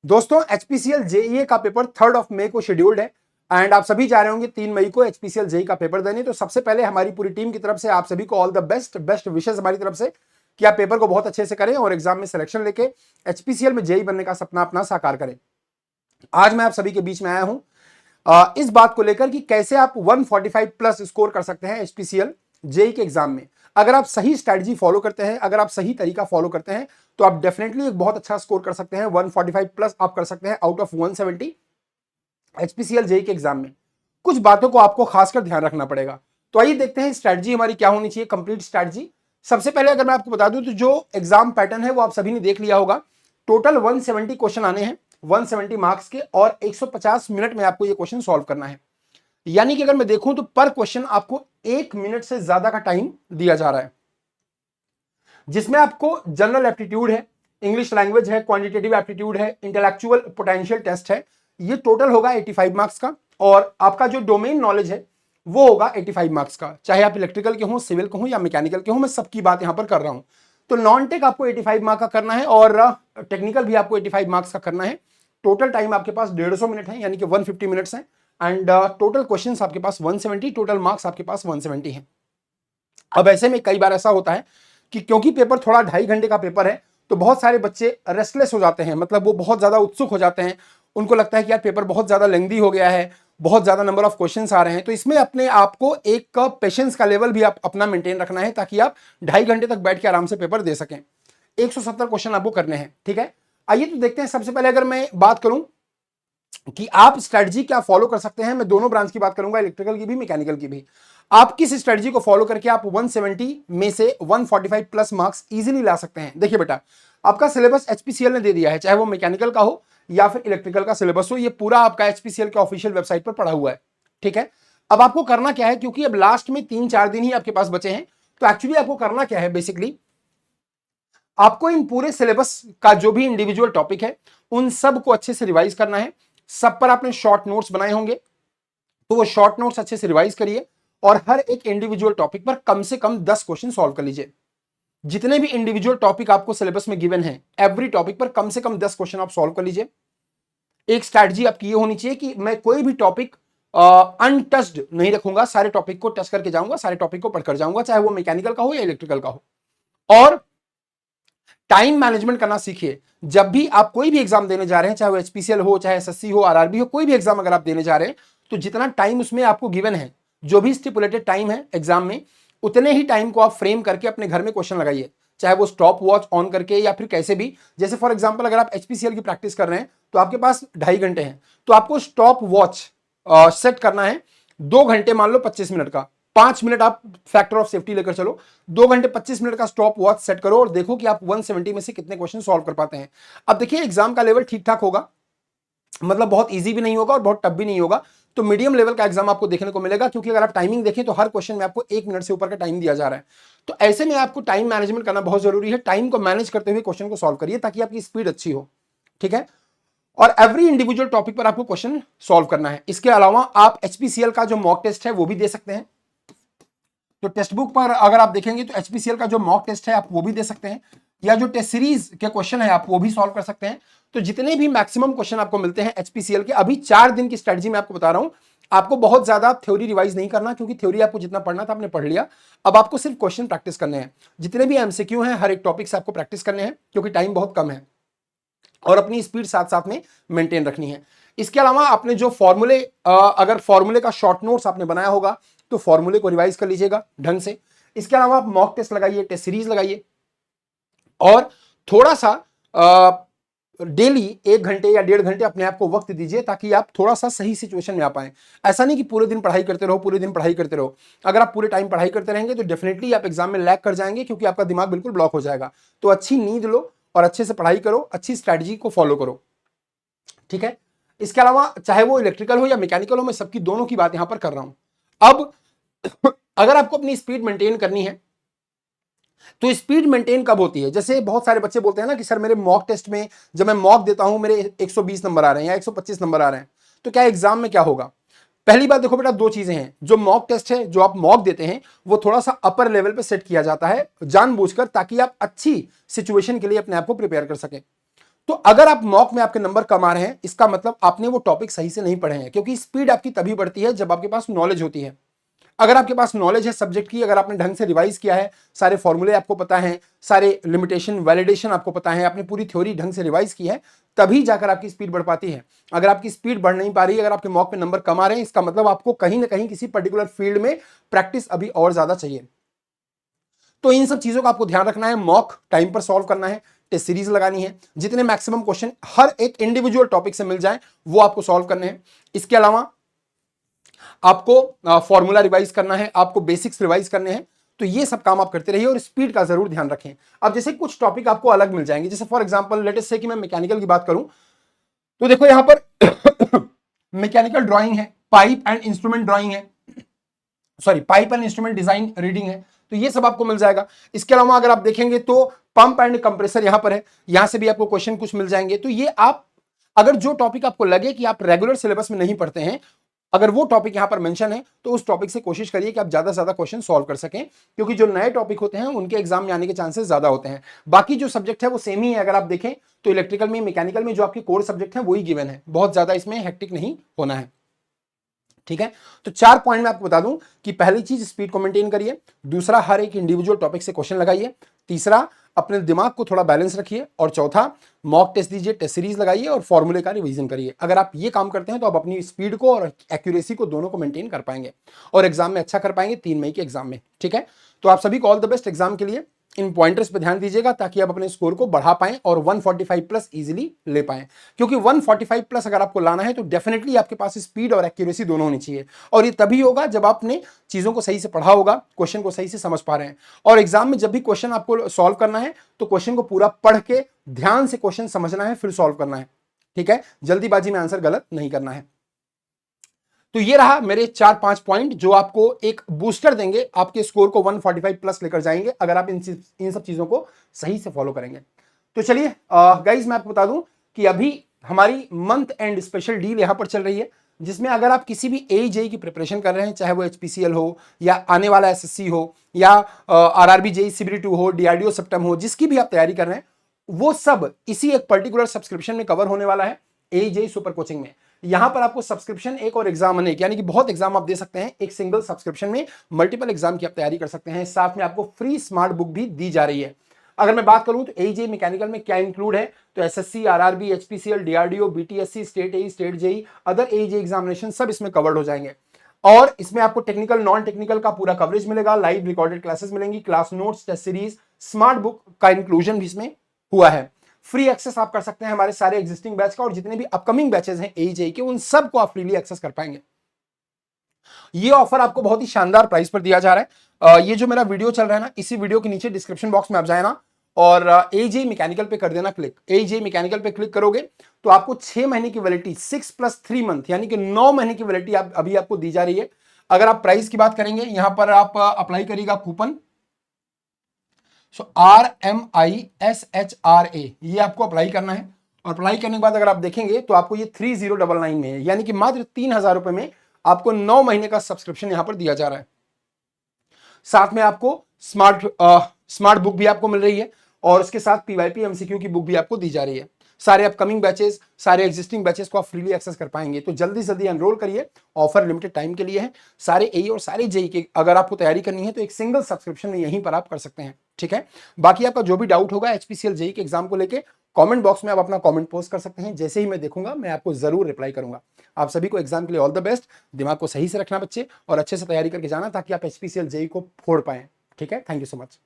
दोस्तों एचपीसीएल जेईए का पेपर 3 मई को शेड्यूल्ड है एंड आप सभी जा रहे होंगे 3 मई को एचपीसीएल जेईई का पेपर देने। तो सबसे पहले हमारी पूरी टीम की तरफ से आप सभी को ऑल द बेस्ट विशेष हमारी तरफ से कि आप पेपर को बहुत अच्छे से करें और एग्जाम में सिलेक्शन लेके एचपीसीएल में जेईई बनने का सपना अपना साकार करें। आज मैं आप सभी के बीच में आया हूं इस बात को लेकर कि कैसे आप 145 प्लस स्कोर कर सकते हैं एचपीसीएल जेईई के एग्जाम में। अगर आप सही स्ट्रेटजी फॉलो करते हैं, अगर आप सही तरीका फॉलो करते हैं तो आप डेफिनेटली एक बहुत अच्छा स्कोर कर सकते हैं। 145 प्लस आप कर सकते हैं आउट ऑफ 170 एचपीसीएल जेईई के एग्जाम में। कुछ बातों को आपको खासकर ध्यान रखना पड़ेगा। तो आइए देखते हैं स्ट्रेटजी हमारी क्या होनी चाहिए, कंप्लीट स्ट्रेटजी। सबसे पहले अगर मैं आपको बता दूं तो जो एग्जाम पैटर्न है वो आप सभी ने देख लिया होगा। टोटल 170 क्वेश्चन आने हैं, 170 मार्क्स के, और 150 मिनट में आपको ये क्वेश्चन सॉल्व करना है। यानी कि अगर मैं देखूं तो पर क्वेश्चन आपको 1 मिनट से ज्यादा का टाइम दिया जा रहा है, जिसमें आपको जनरल एप्टीट्यूड है, इंग्लिश लैंग्वेज है, क्वांटिटेटिव एप्टीट्यूड है, इंटेलेक्चुअल पोटेंशियल टेस्ट है। ये टोटल होगा 85 मार्क्स का, और आपका जो डोमेन नॉलेज है वो होगा 85 मार्क्स का। चाहे आप इलेक्ट्रिकल के हो, सिविल के हो या मैकेनिकल के हो, मैं सबकी बात यहां पर कर रहा हूं। तो नॉन टेक आपको 85 मार्क्स का करना है और टेक्निकल भी आपको 85 मार्क्स का करना है। टोटल टाइम आपके पास 150 मिनट है, यानी कि 150 मिनट्स है। एंड टोटल क्वेश्चंस आपके पास 170, टोटल मार्क्स आपके पास 170 है। अब ऐसे में कई बार ऐसा होता है कि क्योंकि पेपर थोड़ा 2.5 घंटे का पेपर है तो बहुत सारे बच्चे रेस्टलेस हो जाते हैं, मतलब वो बहुत ज्यादा उत्सुक हो जाते हैं। उनको लगता है कि यार पेपर बहुत ज्यादा लेंथी हो गया है, बहुत ज्यादा नंबर ऑफ क्वेश्चंस आ रहे हैं। तो इसमें अपने आपको एक पेशेंस का लेवल भी आप अपना मेंटेन रखना है ताकि आप 2.5 घंटे तक बैठ के आराम से पेपर दे सकें। 170 क्वेश्चन आपको करने हैं, ठीक है। आइए तो देखते हैं। सबसे पहले अगर मैं बात करूं कि आप स्ट्रेटजी क्या फॉलो कर सकते हैं, मैं दोनों ब्रांच की बात करूंगा, इलेक्ट्रिकल की भी मैकेनिकल की भी। आप किस स्ट्रेटजी को फॉलो करके आप 170 में से 145 प्लस मार्क्स इजीली ला सकते हैं। देखिए बेटा, आपका सिलेबस एचपीसीएल ने दे दिया है, चाहे वो मैकेनिकल का हो या फिर इलेक्ट्रिकल का सिलेबस हो। ये पूरा आपका एचपीसीएल के ऑफिशियल वेबसाइट पर पड़ा हुआ है, ठीक है। अब आपको करना क्या है, क्योंकि अब लास्ट में 3-4 दिन ही आपके पास बचे हैं, तो एक्चुअली आपको करना क्या है, बेसिकली आपको इन पूरे सिलेबस का जो भी इंडिविजुअल टॉपिक है उन सब को अच्छे से रिवाइज करना है। सब पर आपने शॉर्ट नोट्स बनाए होंगे, तो वो शॉर्ट नोट्स अच्छे से रिवाइज करिए और हर एक इंडिविजुअल टॉपिक पर कम से कम 10 क्वेश्चन सॉल्व कर लीजिए। जितने भी इंडिविजुअल टॉपिक आपको सिलेबस में गिवन है, एवरी टॉपिक पर कम से कम 10 क्वेश्चन आप सॉल्व कर लीजिए। एक स्ट्रैटेजी आपकी ये होनी चाहिए कि मैं कोई भी टॉपिक अनटच्ड नहीं रखूंगा, सारे टॉपिक को टच करके जाऊंगा, सारे टॉपिक को पढ़कर जाऊंगा, चाहे वो मैकेनिकल का हो या इलेक्ट्रिकल का हो। और टाइम मैनेजमेंट करना सीखिए। जब भी आप कोई भी एग्जाम देने जा रहे हैं, चाहे वो एचपीसीएल हो, चाहे एसएससी हो, आरआरबी हो, कोई भी एग्जाम अगर आप देने जा रहे हैं तो जितना टाइम उसमें आपको गिवन है, जो भी स्टिपुलेटेड टाइम है एग्जाम में, उतने ही टाइम को आप फ्रेम करके अपने घर में क्वेश्चन लगाइए, चाहे वो स्टॉप वॉच ऑन करके या फिर कैसे भी। जैसे फॉर एग्जाम्पल अगर आप एचपीसीएल की प्रैक्टिस कर रहे हैं तो आपके पास 2.5 घंटे हैं, तो आपको स्टॉप वॉच सेट करना है 2 घंटे मान लो 25 मिनट का। 5 मिनट आप फैक्टर ऑफ सेफ्टी लेकर चलो, 2 घंटे 25 मिनट का स्टॉप वॉच सेट करो और देखो कि आप 170 में से कितने क्वेश्चन सॉल्व कर पाते हैं। अब देखिए एग्जाम का लेवल ठीक ठाक होगा, मतलब बहुत इजी भी नहीं होगा और बहुत टफ भी नहीं होगा, तो मीडियम लेवल का एग्जाम आपको देखने को मिलेगा। क्योंकि अगर आप टाइमिंग देखें तो हर क्वेश्चन में आपको 1 मिनट से ऊपर का टाइम दिया जा रहा है। तो ऐसे में आपको टाइम मैनेजमेंट करना बहुत जरूरी है। टाइम को मैनेज करते हुए क्वेश्चन को सॉल्व करिए ताकि आपकी स्पीड अच्छी हो, ठीक है। और एवरी इंडिविजुअल टॉपिक पर आपको क्वेश्चन सॉल्व करना है। इसके अलावा आप एचपीसीएल का जो मॉक टेस्ट है वो भी दे सकते हैं। तो टेक्स्ट बुक पर अगर आप देखेंगे तो एचपीसीएल का जो मॉक टेस्ट है आप वो भी दे सकते हैं, या जो टेस्ट सीरीज के क्वेश्चन है आप वो भी सॉल्व कर सकते हैं। तो जितने भी मैक्सिमम क्वेश्चन आपको मिलते हैं एचपीसीएल के, अभी 4 दिन की स्ट्रेटजी मैं आपको बता रहा हूं। आपको बहुत ज्यादा थ्योरी रिवाइज नहीं करना, क्योंकि थ्योरी आपको जितना पढ़ना था आपने पढ़ लिया। अब आपको सिर्फ क्वेश्चन प्रैक्टिस करने हैं। जितने भी एमसीक्यू हैं हर एक टॉपिक से आपको प्रैक्टिस करने हैं, क्योंकि टाइम बहुत कम है और अपनी स्पीड साथ साथ में मेंटेन रखनी है। इसके अलावा आपने जो फॉर्मूले, अगर फॉर्मूले का शॉर्ट नोट्स आपने बनाया होगा तो फॉर्मूले को रिवाइज कर लीजिएगा ढंग से। इसके अलावा आप मॉक टेस्ट लगाइए, टेस्ट सीरीज लगाइए, और थोड़ा सा डेली 1 घंटे या 1.5 घंटे अपने आप को वक्त दीजिए ताकि आप थोड़ा सा सही सिचुएशन में आ पाए। ऐसा नहीं कि पूरे दिन पढ़ाई करते रहो, पूरे दिन पढ़ाई करते रहो। अगर आप पूरे टाइम पढ़ाई करते रहेंगे तो डेफिनेटली आप एग्जाम में लैग कर जाएंगे, क्योंकि आपका दिमाग बिल्कुल ब्लॉक हो जाएगा। तो अच्छी नींद लो और अच्छे से पढ़ाई करो, अच्छी स्ट्रैटेजी को फॉलो करो, ठीक है। इसके अलावा चाहे वो इलेक्ट्रिकल हो या मैकेनिकल हो, मैं सबकी दोनों की बात यहां पर कर रहा हूं। अब अगर आपको अपनी स्पीड मेंटेन करनी है तो स्पीड मेंटेन कब होती है, जैसे बहुत सारे बच्चे बोलते हैं ना कि सर मेरे मॉक टेस्ट में जब मैं मॉक देता हूं मेरे 120 नंबर आ रहे हैं या 125 नंबर आ रहे हैं, तो क्या एग्जाम में क्या होगा। पहली बात देखो बेटा, 2 चीजें हैं। जो मॉक टेस्ट है, जो आप मॉक देते हैं, वो थोड़ा सा अपर लेवल पे सेट किया जाता है जानबूझकर, ताकि आप अच्छी सिचुएशन के लिए अपने आप को प्रिपेयर कर सकें। तो अगर आप मॉक में आपके नंबर कम आ रहे हैं, इसका मतलब आपने वो टॉपिक सही से नहीं पढ़े हैं, क्योंकि स्पीड आपकी तभी बढ़ती है जब आपके पास नॉलेज होती है। अगर आपके पास नॉलेज है सब्जेक्ट की, अगर आपने ढंग से रिवाइज किया है, सारे फॉर्मूले आपको पता है, सारे लिमिटेशन वैलिडेशन आपको पता है, आपने पूरी थ्योरी ढंग से रिवाइज की है, तभी जाकर आपकी स्पीड बढ़ पाती है। अगर आपकी स्पीड बढ़ नहीं पा रही, अगर आपके मॉक में नंबर कम आ रहे हैं, इसका मतलब आपको कहीं ना कहीं किसी पर्टिकुलर फील्ड में प्रैक्टिस अभी और ज्यादा चाहिए। तो इन सब चीजों का आपको ध्यान रखना है, मॉक टाइम पर सॉल्व करना है, टेस्ट सीरीज लगानी है, जितने मैक्सिमम क्वेश्चन हर एक इंडिविजुअल टॉपिक से मिल जाए वो आपको सॉल्व करने हैं। इसके अलावा आपको फॉर्मूला रिवाइज करना है, आपको बेसिक्स रिवाइज करने हैं। तो ये सब काम आप करते रहिए और स्पीड का जरूर ध्यान रखें। अब जैसे कुछ टॉपिक आपको अलग मिल जाएंगे, जैसे फॉर एग्जांपल लेट अस से कि मैं मैकेनिकल की बात करूं, तो देखो यहां पर मैकेनिकल ड्राइंग है, पाइप एंड इंस्ट्रूमेंट ड्राइंग है, sorry pipe and instrument design reading है, तो ये सब आपको मिल जाएगा। इसके अलावा अगर आप देखेंगे तो पंप एंड कंप्रेसर यहां पर है, यहां से भी आपको क्वेश्चन कुछ मिल जाएंगे। तो ये आप अगर जो टॉपिक आपको लगे कि आप रेगुलर सिलेबस में नहीं पढ़ते हैं, अगर वो टॉपिक यहां पर मेंशन है, तो उस टॉपिक से कोशिश करिए कि आप ज्यादा से ज्यादा क्वेश्चन सॉल्व कर सकें, क्योंकि जो नए टॉपिक होते हैं उनके एग्जाम में आने के चांसेस ज्यादा होते हैं। बाकी जो सब्जेक्ट है वो सेम ही है, अगर आप देखें तो इलेक्ट्रिकल में, मैकेनिकल में जो आपके कोर सब्जेक्ट है वही गिवन है, बहुत ज्यादा इसमें हेक्टिक नहीं होना है। ठीक है, तो 4 पॉइंट मैं आपको बता दूं कि पहली चीज स्पीड को मेंटेन करिए, दूसरा हर एक इंडिविजुअल टॉपिक से क्वेश्चन लगाइए, तीसरा अपने दिमाग को थोड़ा बैलेंस रखिए, और चौथा मॉक टेस्ट दीजिए, टेस्ट सीरीज लगाइए और फॉर्मूले का रिवीजन करिए। अगर आप ये काम करते हैं तो आप अपनी स्पीड को और एक्यूरेसी को दोनों को मेंटेन कर पाएंगे और एग्जाम में अच्छा कर पाएंगे 3 मई के एग्जाम में। ठीक है, तो आप सभी को ऑल द बेस्ट एग्जाम के लिए। इन पॉइंटर्स पे ध्यान दीजिएगा ताकि आप अपने स्कोर को बढ़ा पाएं और 145 प्लस इजीली ले पाएं, क्योंकि 145 प्लस अगर आपको लाना है तो डेफिनेटली आपके पास स्पीड और एक्यूरेसी दोनों होनी चाहिए, और ये तभी होगा जब आपने चीजों को सही से पढ़ा होगा, क्वेश्चन को सही से समझ पा रहे हैं। और एग्जाम में जब भी क्वेश्चन आपको सॉल्व करना है तो क्वेश्चन को पूरा पढ़ के ध्यान से क्वेश्चन समझना है, फिर सॉल्व करना है। ठीक है, जल्दीबाजी में आंसर गलत नहीं करना है। तो ये रहा मेरे 4-5 पॉइंट जो आपको एक बूस्टर देंगे, आपके स्कोर को 145 प्लस लेकर जाएंगे अगर आप इन सब चीजों को सही से फॉलो करेंगे। तो चलिए गाइज मैं आपको बता दूं कि अभी हमारी मंथ एंड स्पेशल डील यहां पर चल रही है, जिसमें अगर आप किसी भी AJE की प्रिपरेशन कर रहे हैं, चाहे वो HPCL हो या आने वाला SSC हो या RRB JEE CBT 2 हो, DRDO सप्टम हो, जिसकी भी आप तैयारी कर रहे हैं, वो सब इसी एक पर्टिकुलर सब्सक्रिप्शन में कवर होने वाला है, AJE सुपर कोचिंग में। यहां पर आपको सब्सक्रिप्शन एक और एग्जाम अनेक, यानी कि बहुत एग्जाम आप दे सकते हैं एक सिंगल सब्सक्रिप्शन में, मल्टीपल एग्जाम की आप तैयारी कर सकते हैं, साथ में आपको फ्री स्मार्ट बुक भी दी जा रही है। अगर मैं बात करूं तो AJE मैकेनिकल में क्या इंक्लूड है, तो SSC, RRB, HPCL, DRDO, BTSC, state AE, state JEE, other AJE examination सब इसमें कवर्ड हो जाएंगे। और इसमें आपको टेक्निकल नॉन टेक्निकल का पूरा कवरेज मिलेगा, लाइव रिकॉर्डेड क्लासेस मिलेंगी, class notes, test series, smart book का इंक्लूजन भी इसमें हुआ है। फ्री एक्सेस आप कर सकते हैं हमारे सारे एग्जिस्टिंग बैच का, और जितने भी अपकमिंग बैचेस हैं AJE के, उन सब को आप फ्रीली एक्सेस कर पाएंगे। ये ऑफर आपको बहुत ही शानदार प्राइस पर दिया जा रहा है। ये जो मेरा वीडियो चल रहा है ना, इसी वीडियो के नीचे डिस्क्रिप्शन बॉक्स में आप जाए ना और AJE मैकेनिकल पे कर देना क्लिक। AJE मैकेनिकल पे क्लिक करोगे तो आपको 6 महीने की वैलिडिटी, 6+3 मंथ यानी कि 9 महीने की वैलिडिटी अभी आपको दी जा रही है। अगर आप प्राइस की बात करेंगे, यहां पर आप अप्लाई करिएगा कूपन, सो RMISHRA, ये आपको अप्लाई करना है। और अप्लाई करने के बाद अगर आप देखेंगे तो आपको ये 3099 में है, यानी कि मात्र 3000 रुपए में आपको 9 महीने का सब्सक्रिप्शन यहां पर दिया जा रहा है। साथ में आपको स्मार्ट बुक भी आपको मिल रही है, और उसके साथ PYP MCQ की बुक भी आपको दी जा रही है। सारे अपकमिंग बैचेस, सारे एग्जिस्टिंग बैचेस को आप फ्रीली एक्सेस कर पाएंगे। तो जल्दी जल्दी एनरोल करिए, ऑफर लिमिटेड टाइम के लिए है। सारे AE और सारे JEE के अगर आपको तैयारी करनी है तो एक सिंगल सब्सक्रिप्शन में यहीं पर आप कर सकते हैं। ठीक है, बाकी आपका जो भी डाउट होगा HPCL JEE के एग्जाम को लेकर, कमेंट बॉक्स में आप अपना कमेंट पोस्ट कर सकते हैं। जैसे ही मैं देखूंगा मैं आपको जरूर रिप्लाई करूंगा। आप सभी को एग्जाम के लिए ऑल द बेस्ट। दिमाग को सही से रखना बच्चे, और अच्छे से तैयारी करके जाना ताकि आप HPCL JEE को फोड़ पाएं। ठीक है, थैंक यू सो मच।